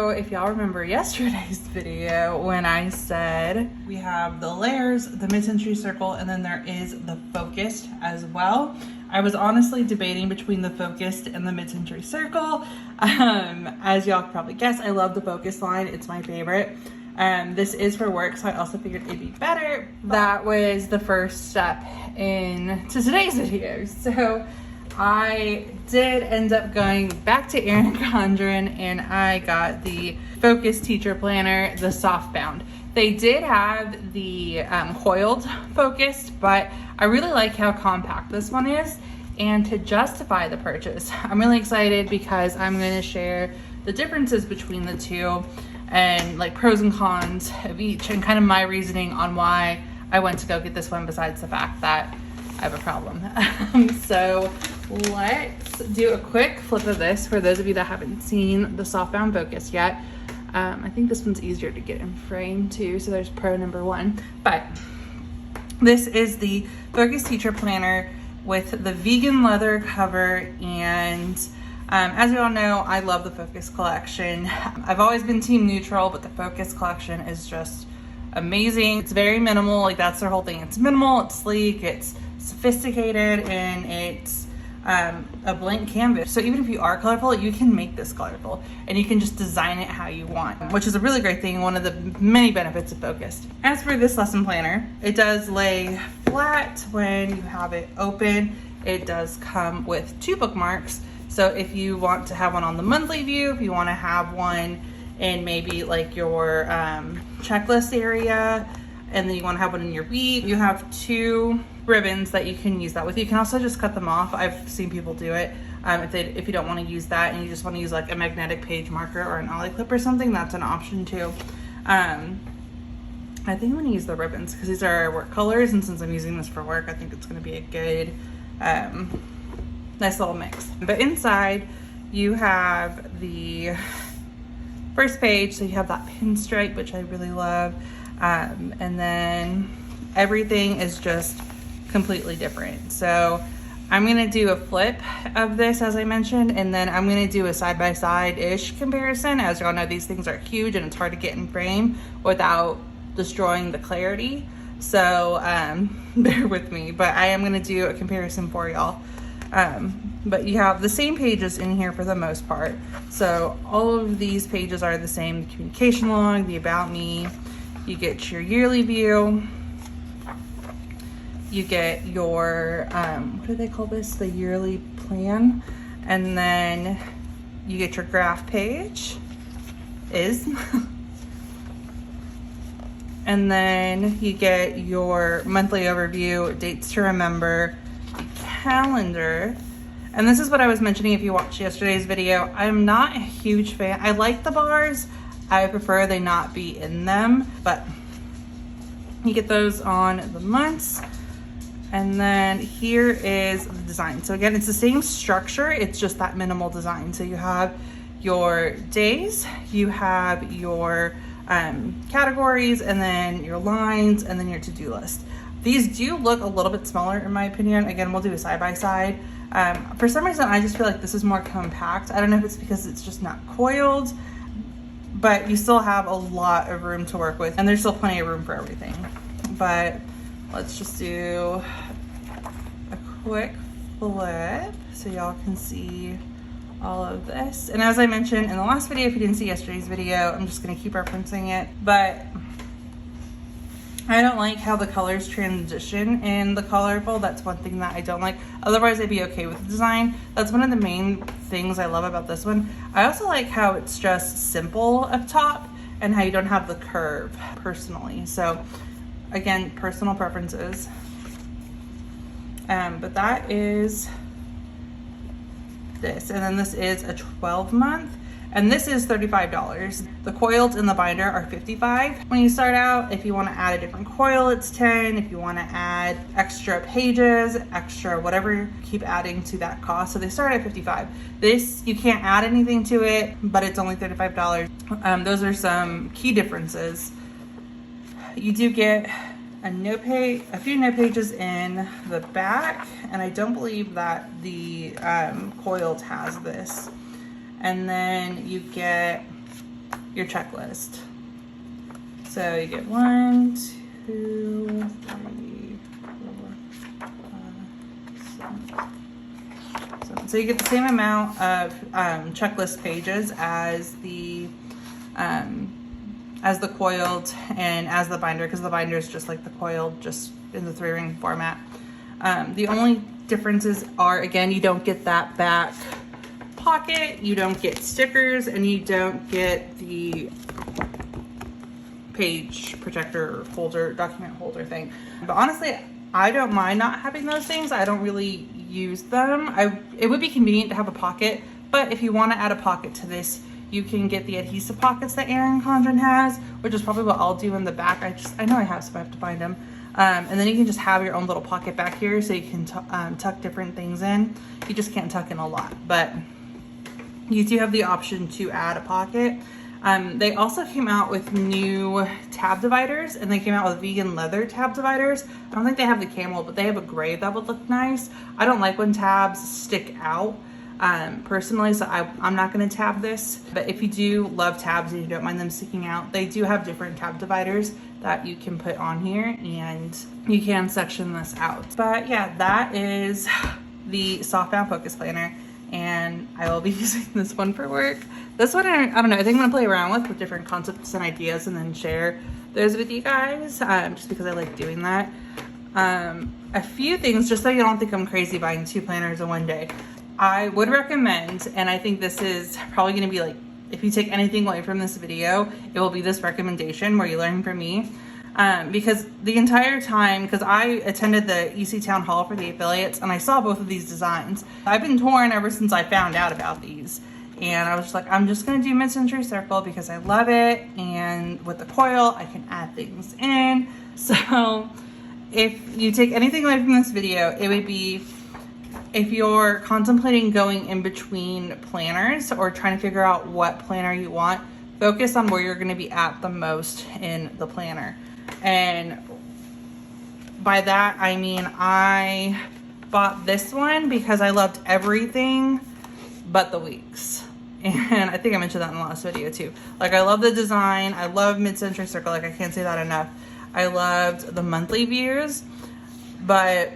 So if y'all remember yesterday's video when I said we have the layers, the mid-century circle, and then there is the focused as well. I was honestly debating between the focused and the mid-century circle. As y'all could probably guess, I love the focused line. It's my favorite. This is for work, so I also figured it'd be better. That was the first step into today's video. So I did end up going back to Erin Condren and I got the Focus Teacher Planner, the soft bound. They did have the coiled focused, but I really like how compact this one is. And to justify the purchase, I'm really excited because I'm going to share the differences between the two and like pros and cons of each and kind of my reasoning on why I went to go get this one besides the fact that I have a problem. So let's do a quick flip of this for those of you that haven't seen the softbound focus yet. I think this one's easier to get in frame too, so there's pro number one. But this is the Focus Teacher Planner with the vegan leather cover, and as you all know, I love the Focus collection. I've always been team neutral, but the Focus collection is just amazing. It's very minimal, like that's their whole thing. It's minimal, it's sleek, it's sophisticated, and it's a blank canvas. So even if you are colorful, you can make this colorful and you can just design it how you want, which is a really great thing, one of the many benefits of Focused. As for this lesson planner, it does lay flat when you have it open. It does come with 2 bookmarks. So if you want to have one on the monthly view, if you want to have one in maybe like your checklist area, and then you want to have one in your week, you have 2 ribbons that you can use that with. You can also just cut them off. I've seen people do it. If you don't want to use that and you just want to use like a magnetic page marker or an ollie clip or something, that's an option too. I think I'm going to use the ribbons because these are our work colors, and since I'm using this for work, I think it's going to be a good nice little mix. But inside you have the first page, so you have that pinstripe, which I really love, and then everything is just completely different. So I'm gonna do a flip of this, as I mentioned, and then I'm gonna do a side-by-side-ish comparison. As y'all know, these things are huge and it's hard to get in frame without destroying the clarity, so bear with me, but I am gonna do a comparison for y'all. But you have the same pages in here for the most part. So all of these pages are the same: the communication log, the about me, you get your yearly view, you get your, what do they call this? The yearly plan. And then you get your graph page, and then you get your monthly overview, dates to remember, calendar. And this is what I was mentioning if you watched yesterday's video. I'm not a huge fan. I like the bars. I prefer they not be in them, but you get those on the months. And then here is the design. So again, it's the same structure, it's just that minimal design. So you have your days, you have your categories, and then your lines, and then your to-do list. These do look a little bit smaller in my opinion. Again, we'll do a side-by-side. For some reason, I just feel like this is more compact. I don't know if it's because it's just not coiled, but you still have a lot of room to work with, and there's still plenty of room for everything. But let's just do a quick flip so y'all can see all of this. And as I mentioned in the last video, if you didn't see yesterday's video, I'm just gonna keep referencing it, but I don't like how the colors transition in the colorful. That's one thing that I don't like. Otherwise, I'd be okay with the design. That's one of the main things I love about this one. I also like how it's just simple up top and how you don't have the curve personally. So again, personal preferences. But that is this. And then this is a 12-month. And this is $35. The coils in the binder are $55 when you start out. If you want to add a different coil, it's $10. If you want to add extra pages, extra whatever, keep adding to that cost. So they start at $55. This, you can't add anything to it, but it's only $35. Those are some key differences. You do get a few note pages in the back, and I don't believe that the Coiled has this. And then you get your checklist. So you get 1, 2, 3, 4, 5, 6, 7. So you get the same amount of checklist pages as the coiled and as the binder, because the binder is just like the coiled, just in the 3-ring format. The only differences are, again, you don't get that back pocket, you don't get stickers, and you don't get the page protector holder, document holder thing. But honestly, I don't mind not having those things. I don't really use them. It would be convenient to have a pocket, but if you want to add a pocket to this, you can get the adhesive pockets that Erin Condren has, which is probably what I'll do in the back. I know I have, so I have to find them. And then you can just have your own little pocket back here, so you can tuck different things in. You just can't tuck in a lot, but you do have the option to add a pocket. They also came out with new tab dividers, and they came out with vegan leather tab dividers. I don't think they have the camel, but they have a gray that would look nice. I don't like when tabs stick out personally, so I'm not going to tab this. But if you do love tabs and you don't mind them sticking out, they do have different tab dividers that you can put on here, and you can section this out. But yeah, that is the softbound focus planner, and I will be using this one for work. This one, I don't know, I think I'm gonna play around with different concepts and ideas and then share those with you guys, just because I like doing that. A few things, just so you don't think I'm crazy buying 2 planners in one day. I would recommend, and I think this is probably gonna be like, if you take anything away from this video, it will be this recommendation where you learn from me. Because the entire time, because I attended the EC Town Hall for the affiliates, and I saw both of these designs. I've been torn ever since I found out about these. And I was just like, I'm just gonna do mid-century circle because I love it. And with the coil, I can add things in. So if you take anything away from this video, it would be, if you're contemplating going in between planners or trying to figure out what planner you want, focus on where you're gonna be at the most in the planner. And by that, I mean, I bought this one because I loved everything but the weeks. And I think I mentioned that in the last video too. Like, I love the design. I love mid-century circle. Like, I can't say that enough. I loved the monthly views, but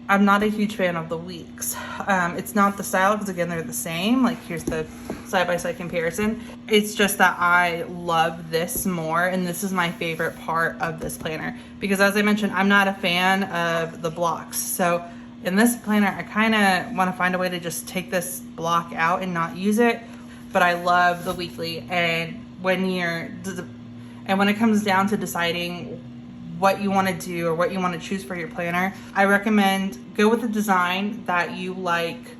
I'm not a huge fan of the weeks. It's not the style, because again, they're the same. Like, here's the side-by-side comparison. It's just that I love this more, and this is my favorite part of this planner, because as I mentioned, I'm not a fan of the blocks. So in this planner, I kind of want to find a way to just take this block out and not use it, but I love the weekly. And when it comes down to deciding what you want to do or what you want to choose for your planner, I recommend go with the design that you like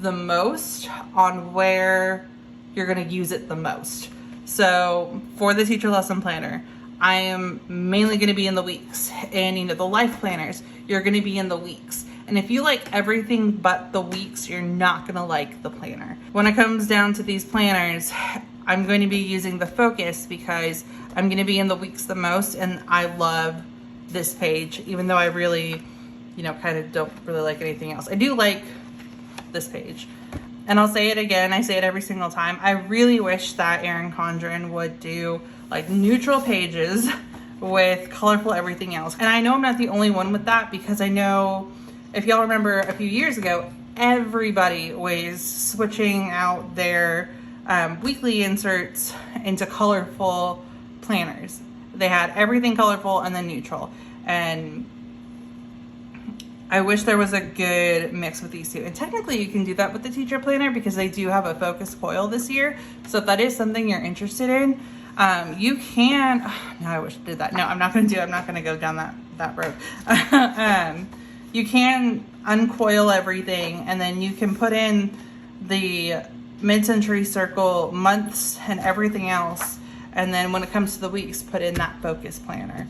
the most on where you're going to use it the most. So for the teacher lesson planner, I am mainly going to be in the weeks, and the life planners, you're going to be in the weeks. And if you like everything but the weeks, you're not going to like the planner. When it comes down to these planners, I'm going to be using the focus because I'm going to be in the weeks the most, and I love this page, even though I really, kind of don't really like anything else. I do like this page. And I'll say it again, I say it every single time. I really wish that Erin Condren would do like neutral pages with colorful everything else. And I know I'm not the only one with that, because I know, if y'all remember a few years ago, everybody was switching out their weekly inserts into colorful planners. They had everything colorful and then neutral. And I wish there was a good mix with these two. And technically you can do that with the teacher planner, because they do have a focus coil this year. So if that is something you're interested in, you can, no, I wish I did that. No, I'm not going to do it. I'm not going to go down that road. You can uncoil everything, and then you can put in the mid-century circle months and everything else. And then when it comes to the weeks, put in that focus planner.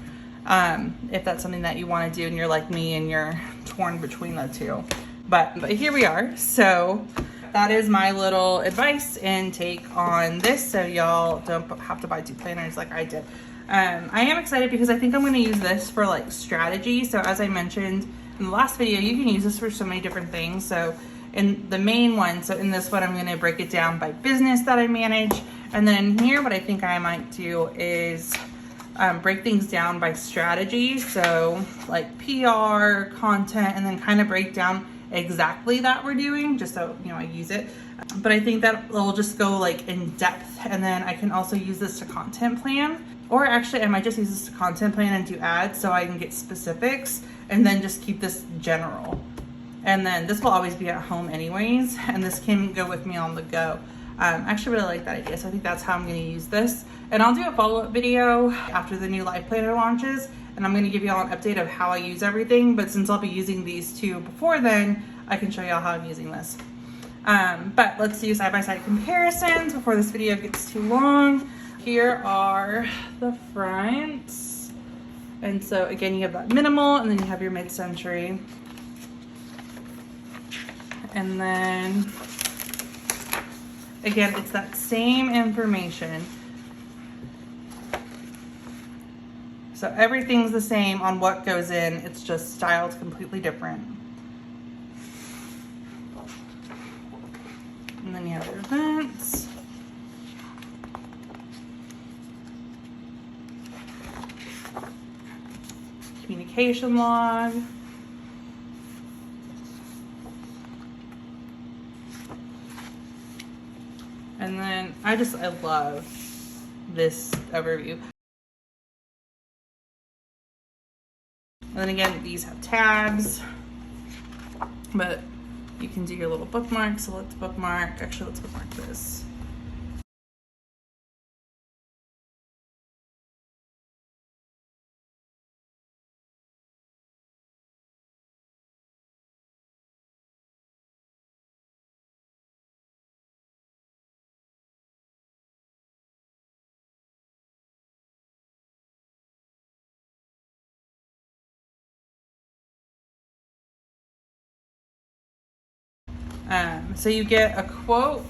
If that's something that you want to do and you're like me and you're torn between the two. But here we are. So that is my little advice and take on this, so y'all don't have to buy 2 planners like I did. I am excited because I think I'm going to use this for like strategy. So as I mentioned in the last video, you can use this for so many different things. So in the main one, so in this one, I'm going to break it down by business that I manage, And then here, what I think I might do is break things down by strategy. So like PR, content, and then kind of break down exactly that we're doing, just so, you know, I use it. But I think that will just go like in depth. And then I can also use this to content plan. Or actually, I might just use this to content plan and do ads so I can get specifics, and then just keep this general. And then this will always be at home anyways, and this can go with me on the go. I actually really like that idea, so I think that's how I'm going to use this. And I'll do a follow-up video after the new life planner launches, and I'm going to give you all an update of how I use everything. But since I'll be using these two before then, I can show y'all how I'm using this. But let's do side-by-side comparisons before this video gets too long. Here are the fronts. And so again, you have that minimal, and then you have your mid-century. And then again, it's that same information. So everything's the same on what goes in, it's just styled completely different. And then you have your events. Communication log. And then I love this overview. And then again, these have tabs, but you can do your little bookmarks. So let's bookmark, actually let's bookmark this. So you get a quote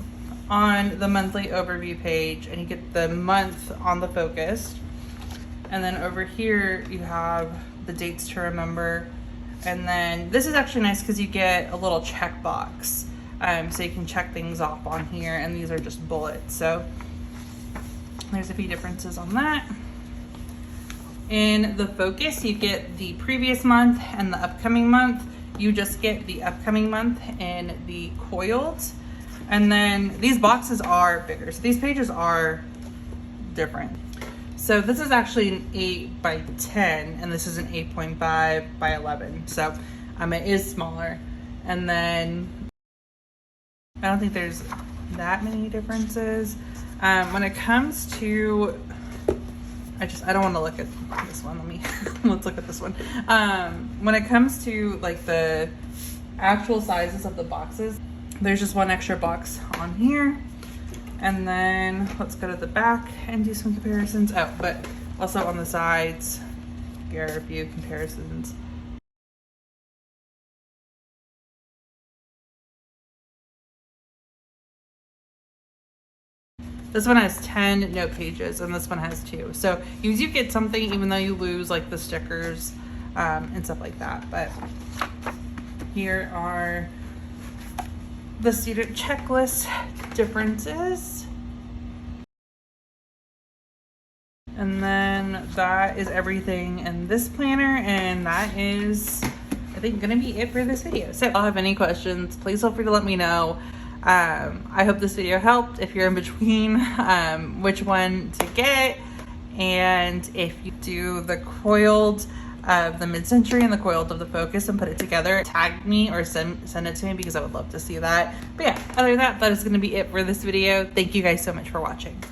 on the monthly overview page, and you get the month on the focused. And then over here you have the dates to remember. And then this is actually nice because you get a little checkbox. So you can check things off on here, and these are just bullets. So there's a few differences on that. In the focus, you get the previous month and the upcoming month. You just get the upcoming month in the Coiled. And then these boxes are bigger. So these pages are different. So this is actually an 8 by 10, and this is an 8.5 by 11. So it is smaller. And then I don't think there's that many differences. When it comes to, I don't want to look at this one. Let's look at this one. When it comes to like the actual sizes of the boxes, there's just one extra box on here. And then let's go to the back and do some comparisons. Oh, but also on the sides, here are a few comparisons. This one has 10 note pages, and this one has 2. So you do get something, even though you lose like the stickers and stuff like that. But here are the student checklist differences. And then that is everything in this planner, and that is, I think, gonna be it for this video. So if y'all have any questions, please feel free to let me know. I hope this video helped if you're in between which one to get. And if you do the Coiled of the mid-century and the Coiled of the focus and put it together, tag me or send it to me, because I would love to see that. But yeah, other than that, that is going to be it for this video. Thank you guys so much for watching.